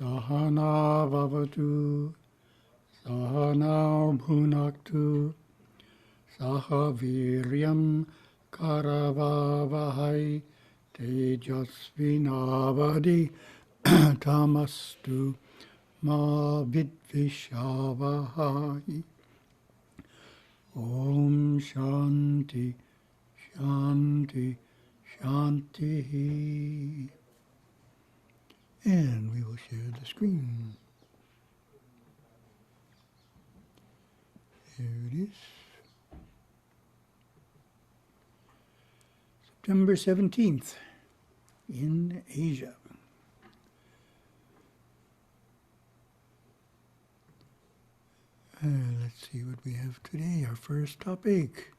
Sahana Vavatu, Sahana Bhunaktu, Saha Viryam Karavavahai, Tejasvinavadi Tamastu Ma Vidvishavahai. Om Shanti, Shanti, Shanti. And we will share the screen. Here it is. September 17th in Asia. Let's see what we have today. Our first topic.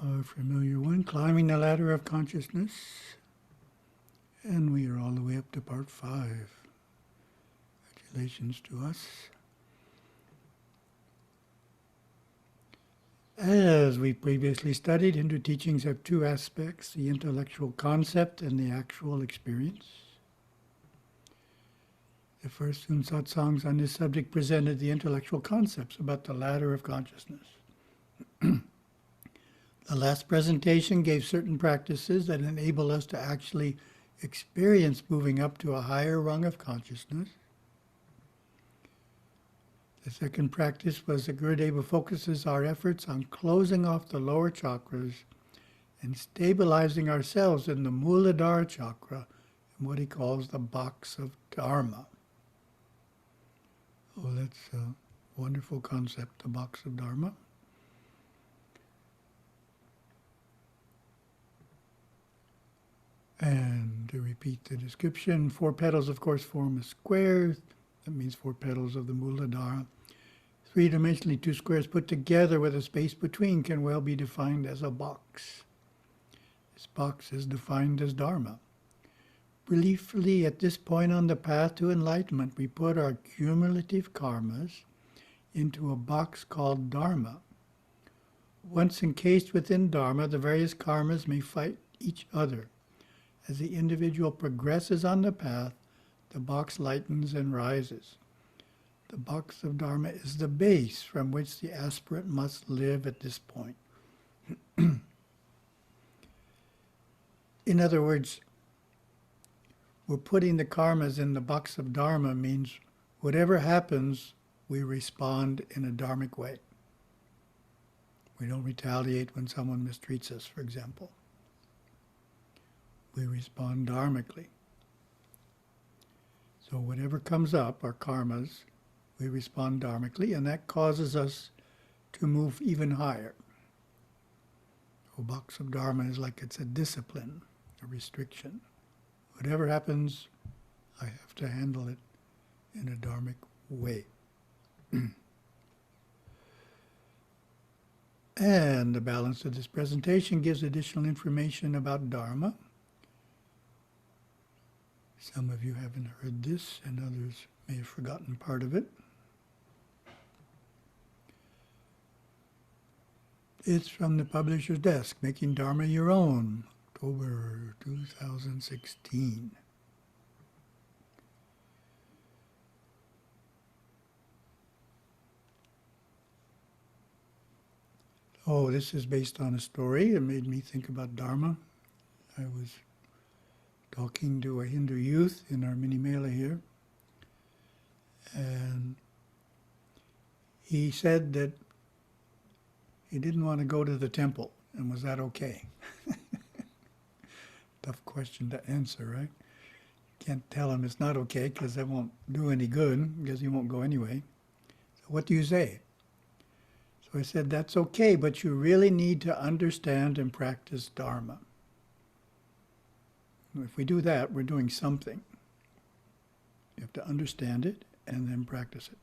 Our familiar one, climbing the ladder of consciousness. And we are all the way up to part 5. Congratulations to us. As we previously studied, Hindu teachings have two aspects, the intellectual concept and the actual experience. The first two satsangs on this subject presented the intellectual concepts about the ladder of consciousness. The last presentation gave certain practices that enable us to actually experience moving up to a higher rung of consciousness. The second practice was that Gurudeva focuses our efforts on closing off the lower chakras and stabilizing ourselves in the Muladhara chakra, in what he calls the box of dharma. Oh, that's a wonderful concept, the box of dharma. And to repeat the description, 4 petals, of course, form a square. That means 4 petals of the Muladhara. 3-dimensionally, 2 squares put together with a space between can well be defined as a box. This box is defined as dharma. Briefly, at this point on the path to enlightenment, we put our cumulative karmas into a box called dharma. Once encased within dharma, the various karmas may fight each other. As the individual progresses on the path, the box lightens and rises. The box of dharma is the base from which the aspirant must live at this point. In other words, we're putting the karmas in the box of dharma means whatever happens, we respond in a dharmic way. We don't retaliate when someone mistreats us, for example. We respond dharmically. So whatever comes up, our karmas, we respond dharmically, and that causes us to move even higher. A box of dharma is like it's a discipline, a restriction. Whatever happens, I have to handle it in a dharmic way. And the balance of this presentation gives additional information about dharma. Some of you haven't heard this, and others may have forgotten part of it. It's from the publisher's desk, Making Dharma Your Own, October 2016. Oh, this is based on a story. It made me think about Dharma. I was talking to a Hindu youth in our mini mela here, and he said that he didn't want to go to the temple, and was that okay? Tough question to answer, right? Can't tell him it's not okay because that won't do any good, because he won't go anyway. So what do you say? So I said, that's okay, but you really need to understand and practice Dharma. If we do that, we're doing something. You have to understand it and then practice it.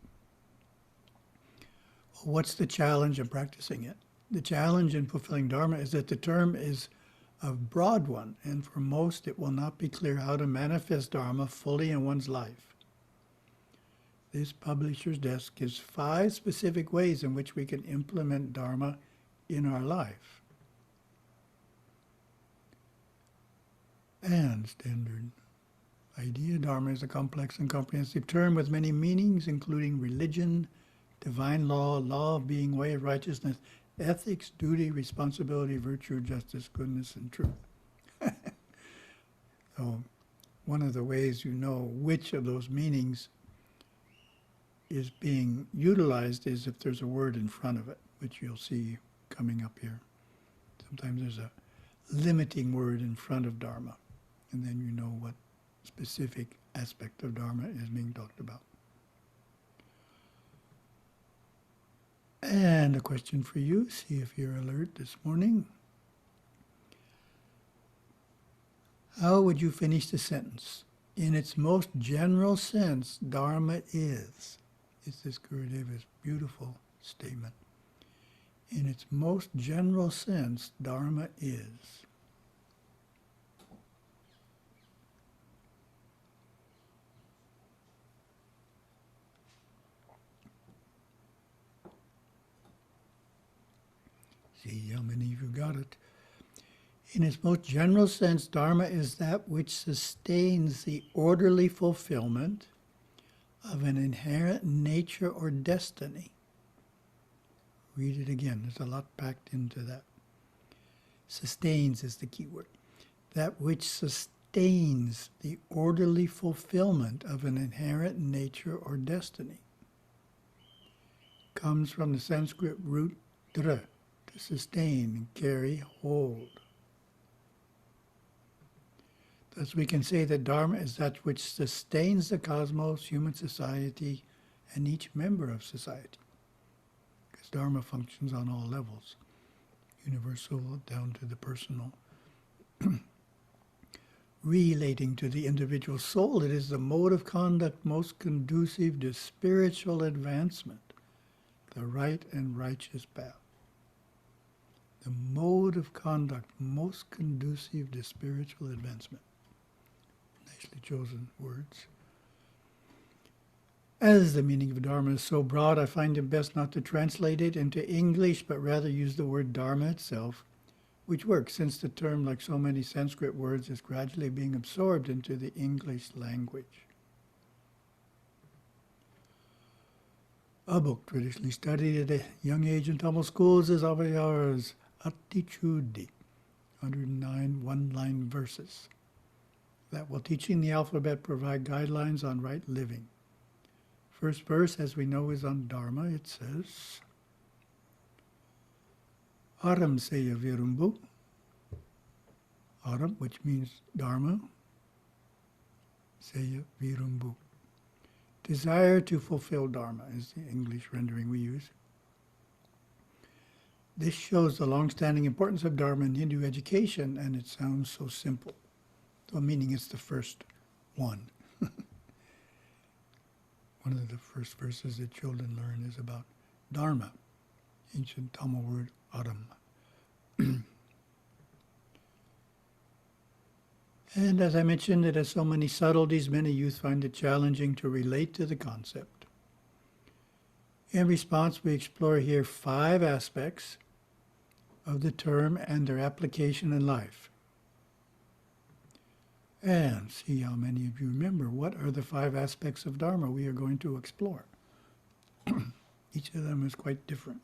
Well, what's the challenge in practicing it? The challenge in fulfilling Dharma is that the term is a broad one, and for most it will not be clear how to manifest Dharma fully in one's life. This publisher's desk gives 5 specific ways in which we can implement Dharma in our life. And standard idea. Dharma is a complex and comprehensive term with many meanings, including religion, divine law, law of being, way of righteousness, ethics, duty, responsibility, virtue, justice, goodness, and truth. So one of the ways you know which of those meanings is being utilized is if there's a word in front of it, which you'll see coming up here. Sometimes there's a limiting word in front of Dharma, and then you know what specific aspect of Dharma is being talked about. And a question for you, see if you're alert this morning. How would you finish the sentence? In its most general sense, Dharma is. It's this Gurudeva's beautiful statement. In its most general sense, Dharma is. See how many of you got it. In its most general sense, Dharma is that which sustains the orderly fulfillment of an inherent nature or destiny. Read it again. There's a lot packed into that. Sustains is the key word. That which sustains the orderly fulfillment of an inherent nature or destiny. Comes from the Sanskrit root dra, to sustain, carry, hold. Thus we can say that Dharma is that which sustains the cosmos, human society, and each member of society. Because Dharma functions on all levels, universal down to the personal. Relating to the individual soul, it is the mode of conduct most conducive to spiritual advancement, the right and righteous path. The mode of conduct most conducive to spiritual advancement. Nicely chosen words. As the meaning of Dharma is so broad, I find it best not to translate it into English, but rather use the word Dharma itself, which works since the term, like so many Sanskrit words, is gradually being absorbed into the English language. A book traditionally studied at a young age in Tamil schools is Avayar's Attitude, 109 one-line verses that, while teaching the alphabet, provide guidelines on right living. First verse, as we know, is on Dharma. It says, Aram Seiya Virumbu. Aram, which means Dharma. Seiya Virumbu. Desire to fulfill Dharma is the English rendering we use. This shows the long-standing importance of Dharma in Hindu education, and it sounds so simple. So meaning it's the first one. One of the first verses that children learn is about Dharma, ancient Tamil word Aram. And as I mentioned, it has so many subtleties, many youth find it challenging to relate to the concept. In response, we explore here 5 aspects of the term and their application in life. And see how many of you remember what are the 5 aspects of Dharma we are going to explore. Each of them is quite different.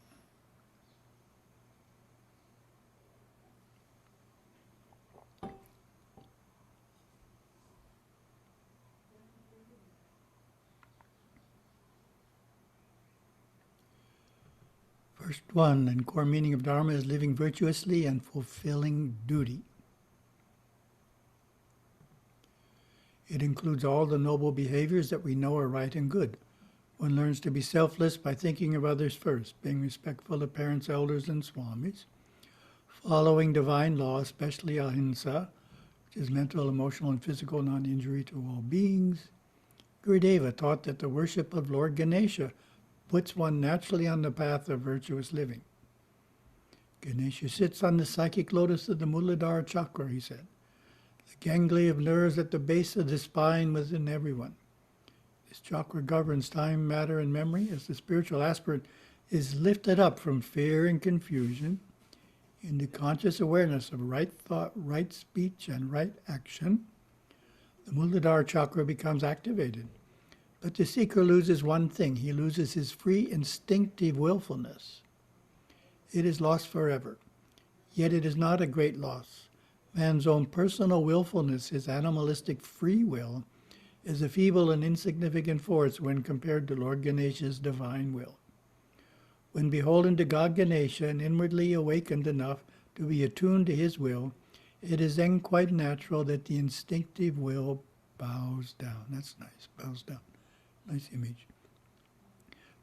First one, and core meaning of Dharma, is living virtuously and fulfilling duty. It includes all the noble behaviors that we know are right and good. One learns to be selfless by thinking of others first, being respectful of parents, elders, and swamis, following divine law, especially ahimsa, which is mental, emotional, and physical non-injury to all beings. Gurudeva taught that the worship of Lord Ganesha puts one naturally on the path of virtuous living. Ganesha sits on the psychic lotus of the Muladhara chakra, he said, the ganglia of nerves at the base of the spine within everyone. This chakra governs time, matter, and memory. As the spiritual aspirant is lifted up from fear and confusion into conscious awareness of right thought, right speech, and right action, The Muladhara chakra becomes activated. But the seeker loses one thing. He loses his free instinctive willfulness. It is lost forever. Yet it is not a great loss. Man's own personal willfulness, his animalistic free will, is a feeble and insignificant force when compared to Lord Ganesha's divine will. When beholden to God Ganesha and inwardly awakened enough to be attuned to his will, it is then quite natural that the instinctive will bows down. That's nice, bows down. Nice image.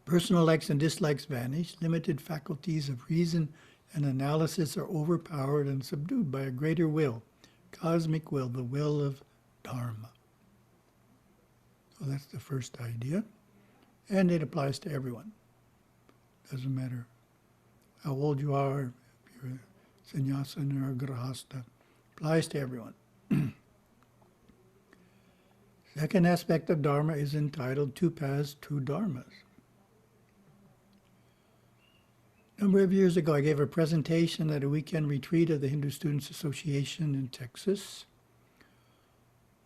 Personal likes and dislikes vanish. Limited faculties of reason and analysis are overpowered and subdued by a greater will, cosmic will, the will of dharma. So that's the first idea. And it applies to everyone. Doesn't matter how old you are, if you're a sannyasin or a grahasta. Applies to everyone. Second aspect of dharma is entitled Two Paths, Two Dharmas. A number of years ago, I gave a presentation at a weekend retreat of the Hindu Students Association in Texas.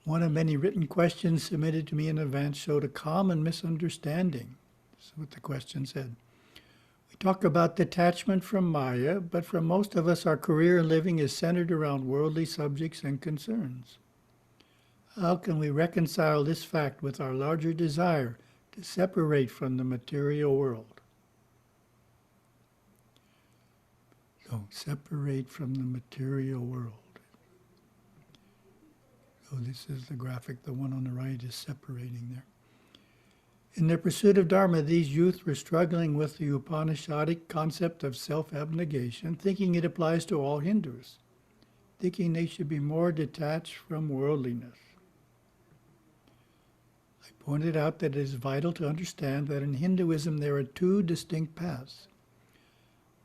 One of many written questions submitted to me in advance showed a common misunderstanding. This is what the question said. We talk about detachment from Maya, but for most of us, our career and living is centered around worldly subjects and concerns. How can we reconcile this fact with our larger desire to separate from the material world? So, separate from the material world. So this is the graphic, the one on the right is separating there. In their pursuit of Dharma, these youth were struggling with the Upanishadic concept of self-abnegation, thinking it applies to all Hindus, thinking they should be more detached from worldliness. I pointed out that it is vital to understand that in Hinduism there are two distinct paths.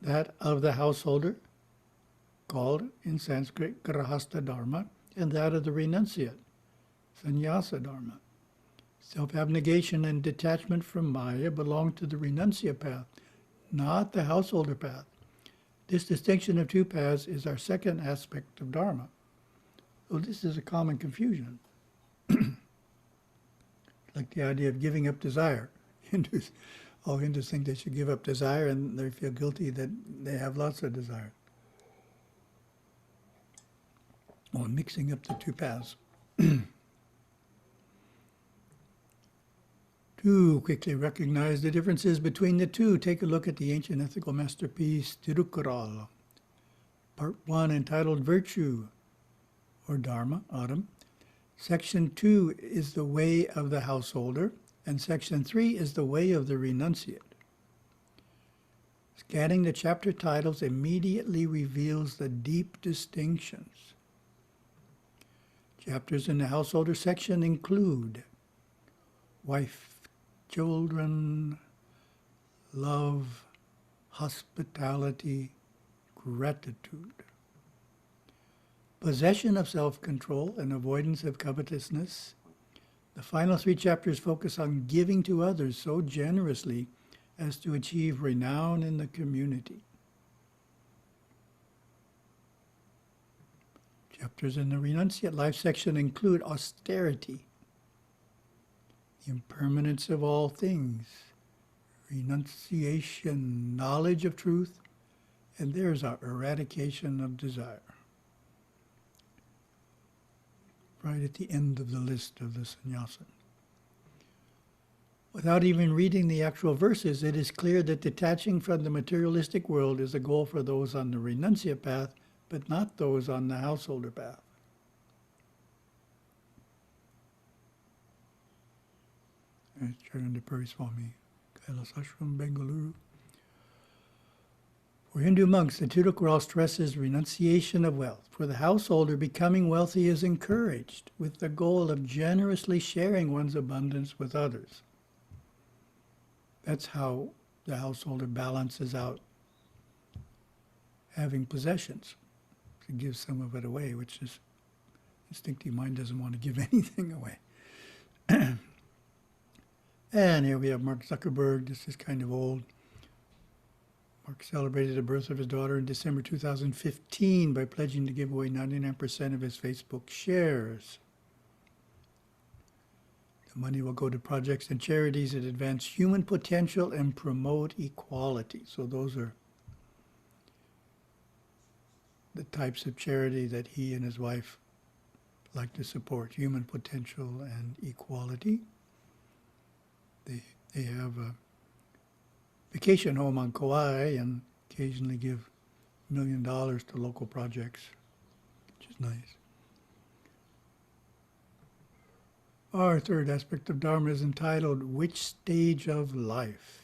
That of the householder, called in Sanskrit Grahastha Dharma, and that of the renunciate, Sannyasa Dharma. Self-abnegation and detachment from Maya belong to the renunciate path, not the householder path. This distinction of two paths is our second aspect of Dharma. So this is a common confusion. Like the idea of giving up desire. All Hindus think they should give up desire, and they feel guilty that they have lots of desire. Or mixing up the two paths. To quickly recognize the differences between the two, take a look at the ancient ethical masterpiece Tirukkural, Part 1, entitled Virtue, or Dharma, Aram. Section 2 is the way of the householder, and Section 3 is the way of the renunciate. Scanning the chapter titles immediately reveals the deep distinctions. Chapters in the householder section include wife, children, love, hospitality, gratitude. Possession of self-control and avoidance of covetousness. The final 3 chapters focus on giving to others so generously as to achieve renown in the community. Chapters in the renunciate life section include austerity, the impermanence of all things, renunciation, knowledge of truth, and there's our eradication of desire. Right at the end of the list of the sannyasin. Without even reading the actual verses, it is clear that detaching from the materialistic world is a goal for those on the renunciate path, but not those on the householder path. Charananda Pariswami, Kailas Ashram, Bengaluru. For Hindu monks, the Tirukkural stresses renunciation of wealth. For the householder, becoming wealthy is encouraged with the goal of generously sharing one's abundance with others. That's how the householder balances out having possessions, to give some of it away, which is instinctive mind doesn't want to give anything away. And here we have Mark Zuckerberg. This is kind of old. Mark celebrated the birth of his daughter in December 2015 by pledging to give away 99% of his Facebook shares. The money will go to projects and charities that advance human potential and promote equality. So those are the types of charity that he and his wife like to support: human potential and equality. They have a vacation home on Kauai and occasionally give $1 million to local projects, which is nice. Our third aspect of Dharma is entitled, Which Stage of Life?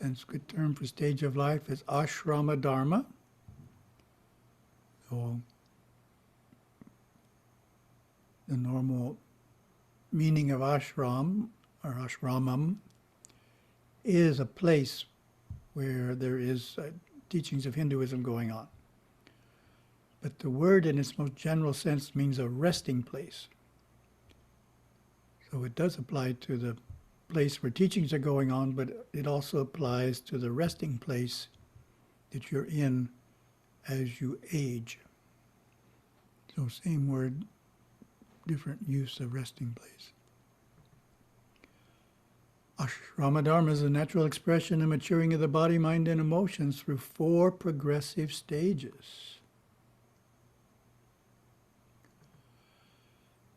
Sanskrit term for stage of life is ashrama dharma. So the normal meaning of ashram or ashramam is a place where there is teachings of Hinduism going on. But the word in its most general sense means a resting place. So it does apply to the place where teachings are going on, but it also applies to the resting place that you're in as you age. So same word, different use of resting place. Ashrama Dharma is a natural expression and maturing of the body, mind, and emotions through 4 progressive stages.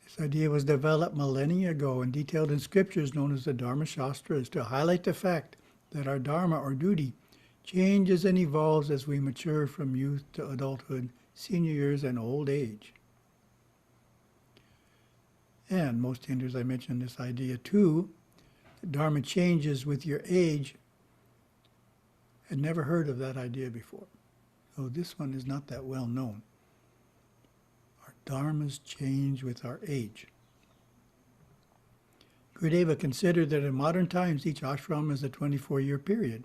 This idea was developed millennia ago and detailed in scriptures known as the Dharma Shastras to highlight the fact that our dharma or duty changes and evolves as we mature from youth to adulthood, senior years, and old age. And most Hindus, I mentioned this idea too, that dharma changes with your age. Had never heard of that idea before. So this one is not that well known. Our dharmas change with our age. Gurudeva considered that in modern times each ashram is a 24-year period,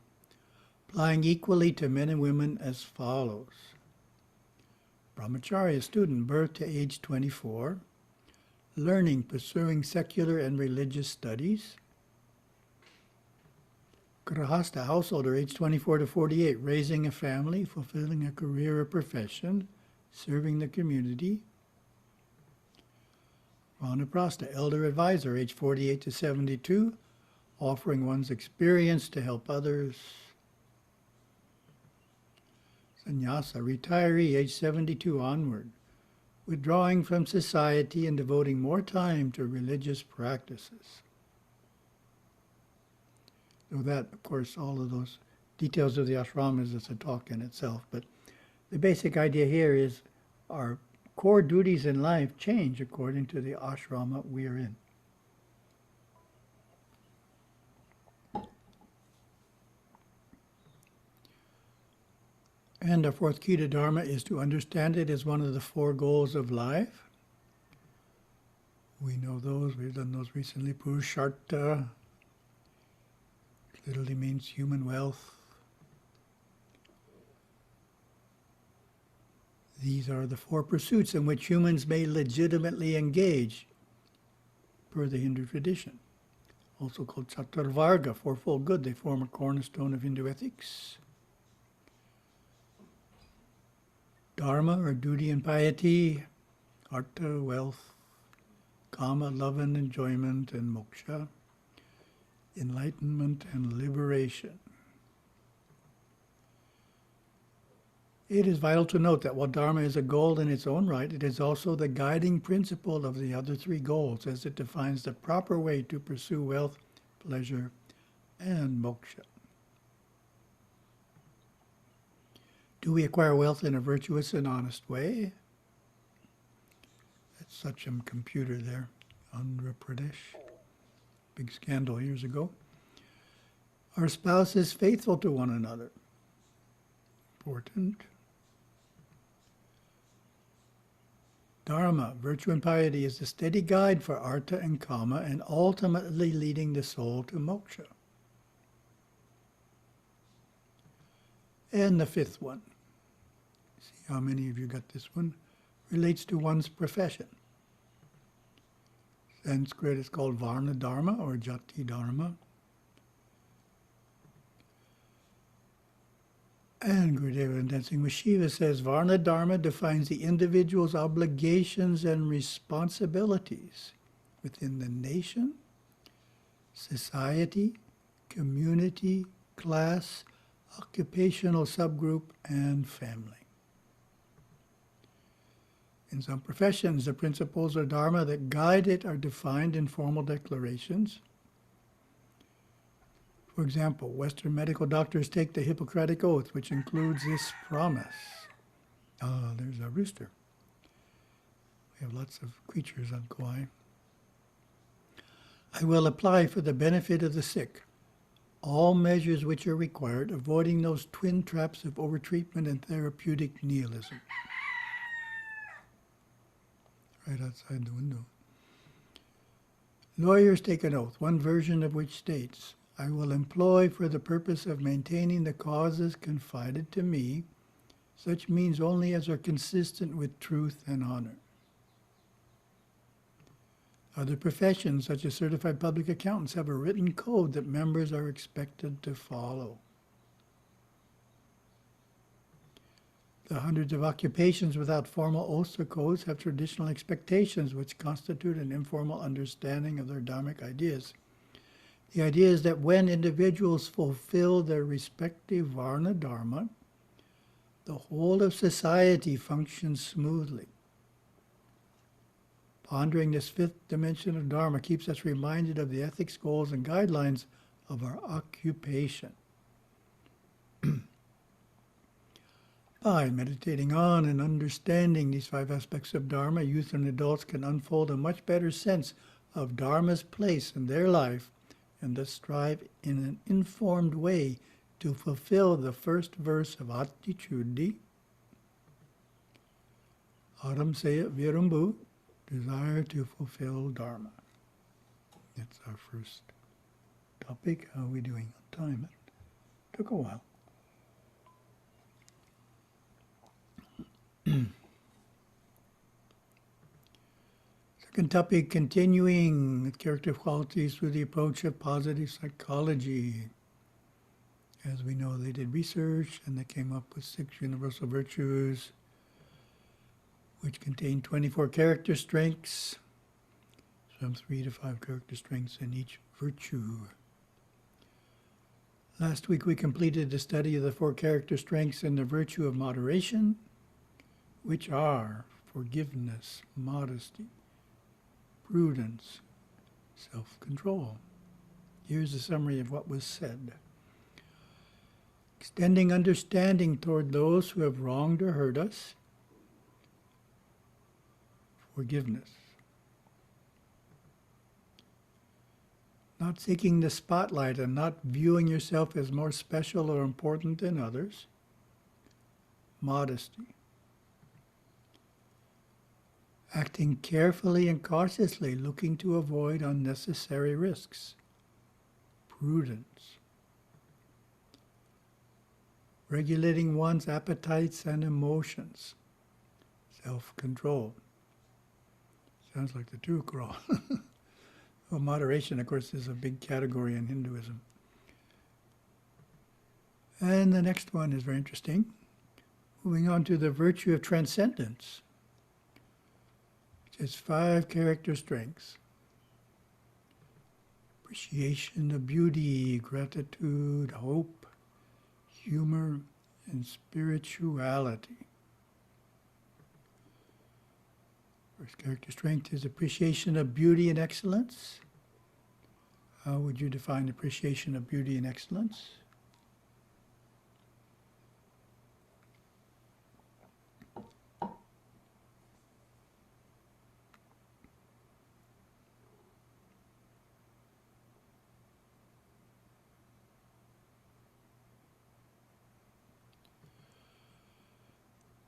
applying equally to men and women as follows. Brahmacharya student, birth to age 24, learning, pursuing secular and religious studies. Grahasta, householder, age 24 to 48, raising a family, fulfilling a career or profession, serving the community. Vanaprastha, elder advisor, age 48 to 72, offering one's experience to help others. Sannyasa, retiree, age 72 onward, withdrawing from society and devoting more time to religious practices. So that, of course, all of those details of the ashramas is a talk in itself, but the basic idea here is our core duties in life change according to the ashrama we are in. And our fourth key to Dharma is to understand it as one of the 4 goals of life. We know those, we've done those recently. Purushartha, which literally means human wealth. These are the 4 pursuits in which humans may legitimately engage, per the Hindu tradition. Also called Chaturvarga, 4-fold good. They form a cornerstone of Hindu ethics. Dharma, or duty and piety, artha, wealth, kama, love and enjoyment, and moksha, enlightenment and liberation. It is vital to note that while Dharma is a goal in its own right, it is also the guiding principle of the other 3 goals, as it defines the proper way to pursue wealth, pleasure, and moksha. Do we acquire wealth in a virtuous and honest way? That's Sachem computer there, Andhra Pradesh. Big scandal years ago. Our spouse is faithful to one another. Important. Dharma, virtue and piety, is the steady guide for artha and kama and ultimately leading the soul to moksha. And the 5th one, see how many of you got this one, relates to one's profession. Sanskrit is called Varna Dharma or Jati Dharma. And Gurudeva in Dancing with Shiva says, Varna Dharma defines the individual's obligations and responsibilities within the nation, society, community, class, occupational subgroup, and family. In some professions, the principles or dharma that guide it are defined in formal declarations. For example, Western medical doctors take the Hippocratic Oath, which includes this promise. Ah, there's a rooster. We have lots of creatures on Kauai. I will apply for the benefit of the sick all measures which are required, avoiding those twin traps of overtreatment and therapeutic nihilism. Right outside the window. Lawyers take an oath, one version of which states, I will employ for the purpose of maintaining the causes confided to me such means only as are consistent with truth and honor. Other professions, such as certified public accountants, have a written code that members are expected to follow. The hundreds of occupations without formal oaths or codes have traditional expectations which constitute an informal understanding of their dharmic ideas. The idea is that when individuals fulfill their respective varna dharma, the whole of society functions smoothly. Pondering this fifth dimension of dharma keeps us reminded of the ethics, goals, and guidelines of our occupation. By meditating on and understanding these five aspects of dharma, youth and adults can unfold a much better sense of dharma's place in their life and thus strive in an informed way to fulfill the first verse of Attitude, Aram Seiya Virumbu, desire to fulfill dharma. That's our first topic. How are we doing on time? It took a while. Second topic, continuing with character qualities through the approach of positive psychology. As we know, they did research and they came up with 6 universal virtues, which contain 24 character strengths, some 3 to 5 character strengths in each virtue. Last week we completed the study of the 4 character strengths in the virtue of moderation, which are forgiveness, modesty, prudence, self-control. Here's a summary of what was said. Extending understanding toward those who have wronged or hurt us, forgiveness. Not seeking the spotlight and not viewing yourself as more special or important than others, modesty. Acting carefully and cautiously, looking to avoid unnecessary risks, prudence. Regulating one's appetites and emotions, self-control. Sounds like the Turukro. Well, moderation, of course, is a big category in Hinduism. And the next one is very interesting. Moving on to the virtue of transcendence, which has 5 character strengths. Appreciation of beauty, gratitude, hope, humor, and spirituality. First character strength is appreciation of beauty and excellence. How would you define appreciation of beauty and excellence?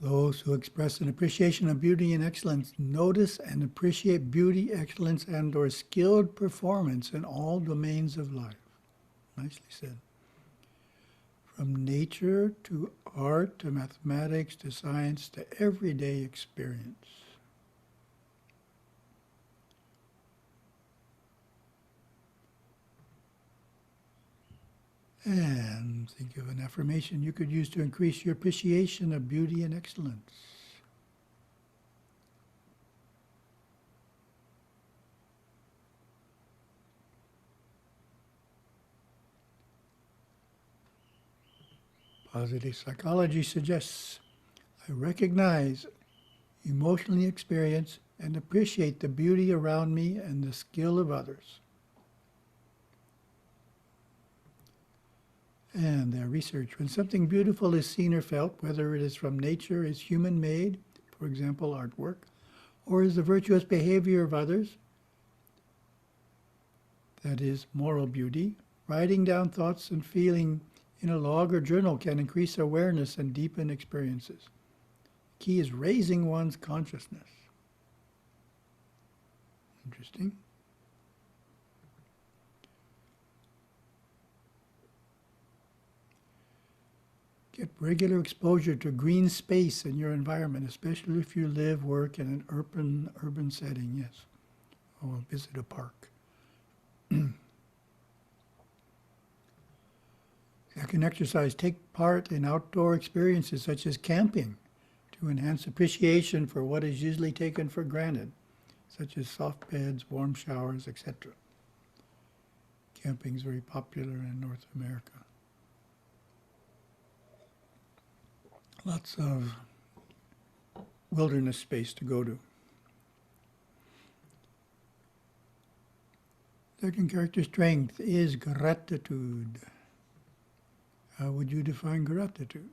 Those who express an appreciation of beauty and excellence notice and appreciate beauty, excellence, and/or skilled performance in all domains of life. Nicely said. From nature to art to mathematics to science to everyday experience. And think of an affirmation you could use to increase your appreciation of beauty and excellence. Positive psychology suggests I recognize, emotionally experience, and appreciate the beauty around me and the skill of others. And their research. When something beautiful is seen or felt, whether it is from nature, is human-made, for example, artwork, or is the virtuous behavior of others, that is, moral beauty, writing down thoughts and feeling in a log or journal can increase awareness and deepen experiences. The key is raising one's consciousness. Interesting. Get regular exposure to green space in your environment, especially if you live, work in an urban setting, yes. Or visit a park. Second exercise, take part in outdoor experiences such as camping to enhance appreciation for what is usually taken for granted, such as soft beds, warm showers, etc. Camping is very popular in North America. Lots of wilderness space to go to. Second character strength is gratitude. How would you define gratitude?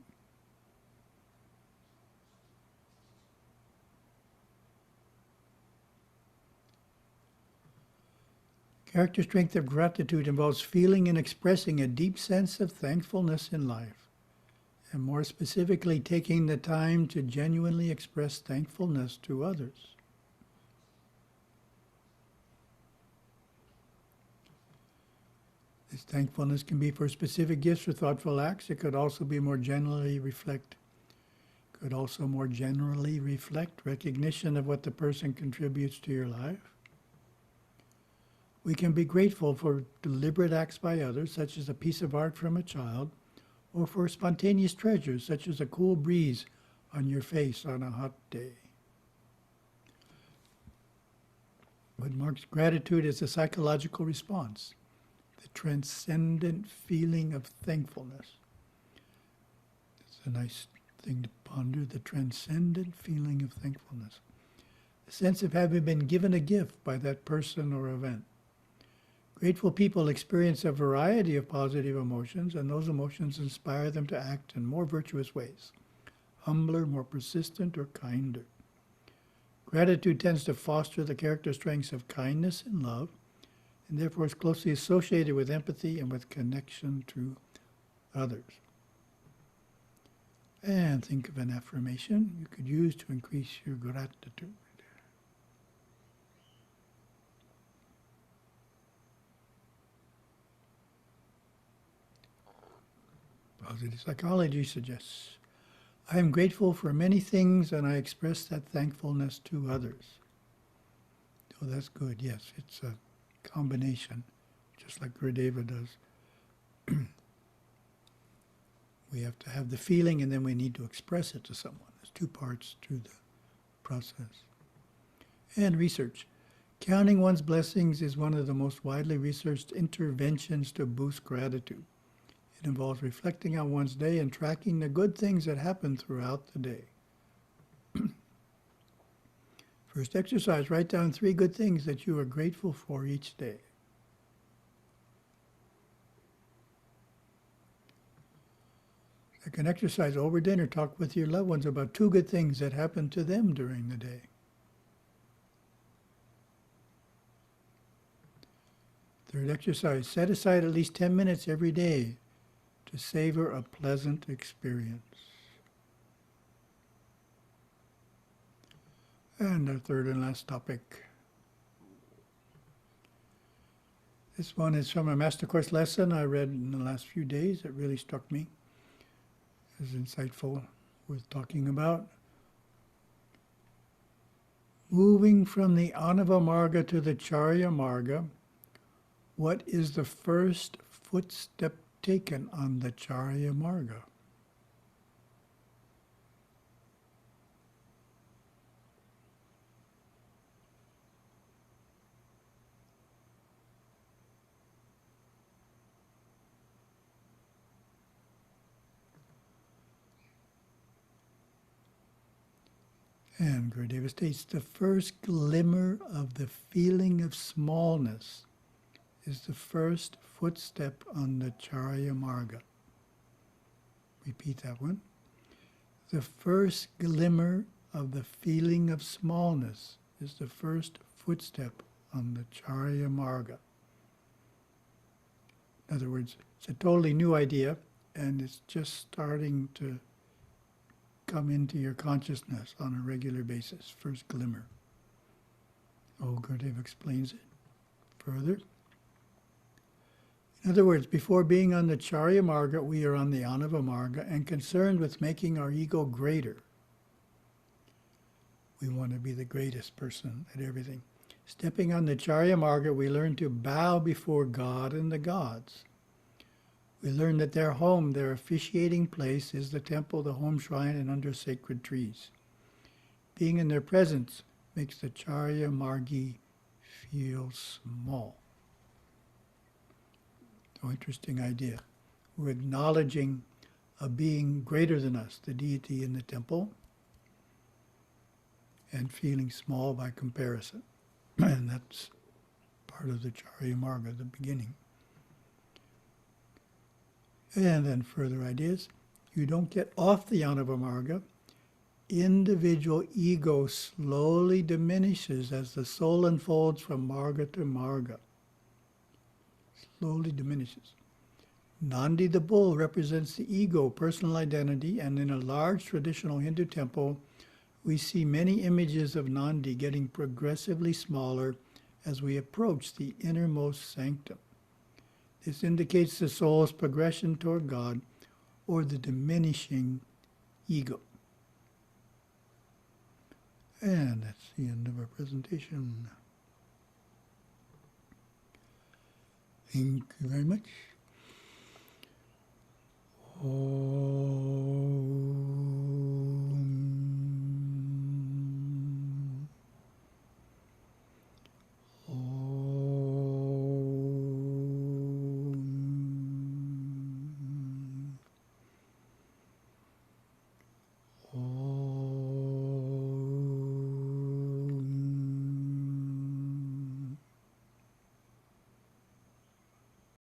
Character strength of gratitude involves feeling and expressing a deep sense of thankfulness in life, and more specifically, taking the time to genuinely express thankfulness to others. This thankfulness can be for specific gifts or thoughtful acts. It could also be more generally reflect recognition of what the person contributes to your life. We can be grateful for deliberate acts by others, such as a piece of art from a child, or for spontaneous treasures, such as a cool breeze on your face on a hot day. What marks gratitude is a psychological response, the transcendent feeling of thankfulness. It's a nice thing to ponder, the transcendent feeling of thankfulness. The sense of having been given a gift by that person or event. Grateful people experience a variety of positive emotions, and those emotions inspire them to act in more virtuous ways, humbler, more persistent, or kinder. Gratitude tends to foster the character strengths of kindness and love, and therefore is closely associated with empathy and with connection to others. And think of an affirmation you could use to increase your gratitude. Positive psychology suggests, I am grateful for many things and I express that thankfulness to others. Oh, that's good, yes, it's a combination, just like Gurudeva does. We have to have the feeling and then we need to express it to someone. There's two parts to the process. And research. Counting one's blessings is one of the most widely researched interventions to boost gratitude. It involves reflecting on one's day and tracking the good things that happen throughout the day. First exercise, write down 3 good things that you are grateful for each day. Second exercise, over dinner, talk with your loved ones about 2 good things that happened to them during the day. Third exercise, set aside at least 10 minutes every day to savor a pleasant experience. And our third and last topic. This one is from a Master Course lesson I read in the last few days. It really struck me as insightful, worth talking about. Moving from the Anava Marga to the Charya Marga, what is the first footstep taken on the Charya Marga? And Gurudeva states, the first glimmer of the feeling of smallness is the first footstep on the Charya Marga. Repeat that one. The first glimmer of the feeling of smallness is the first footstep on the Charya Marga. In other words, it's a totally new idea, and it's just starting to come into your consciousness on a regular basis, first glimmer. Gurudeva explains it further. In other words, before being on the Charya Marga, we are on the Anava Marga and concerned with making our ego greater. We want to be the greatest person at everything. Stepping on the Charya Marga, we learn to bow before God and the gods. We learn that their home, their officiating place, is the temple, the home shrine, and under sacred trees. Being in their presence makes the Charya Margi feel small. So interesting idea. We're acknowledging a being greater than us, the deity in the temple, and feeling small by comparison. And that's part of the Charya Marga, the beginning. And then further ideas. You don't get off the Anava Marga. Individual ego slowly diminishes as the soul unfolds from Marga to Marga. Slowly diminishes. Nandi the bull represents the ego, personal identity, and in a large traditional Hindu temple, we see many images of Nandi getting progressively smaller as we approach the innermost sanctum. This indicates the soul's progression toward God or the diminishing ego. And that's the end of our presentation. Thank you very much.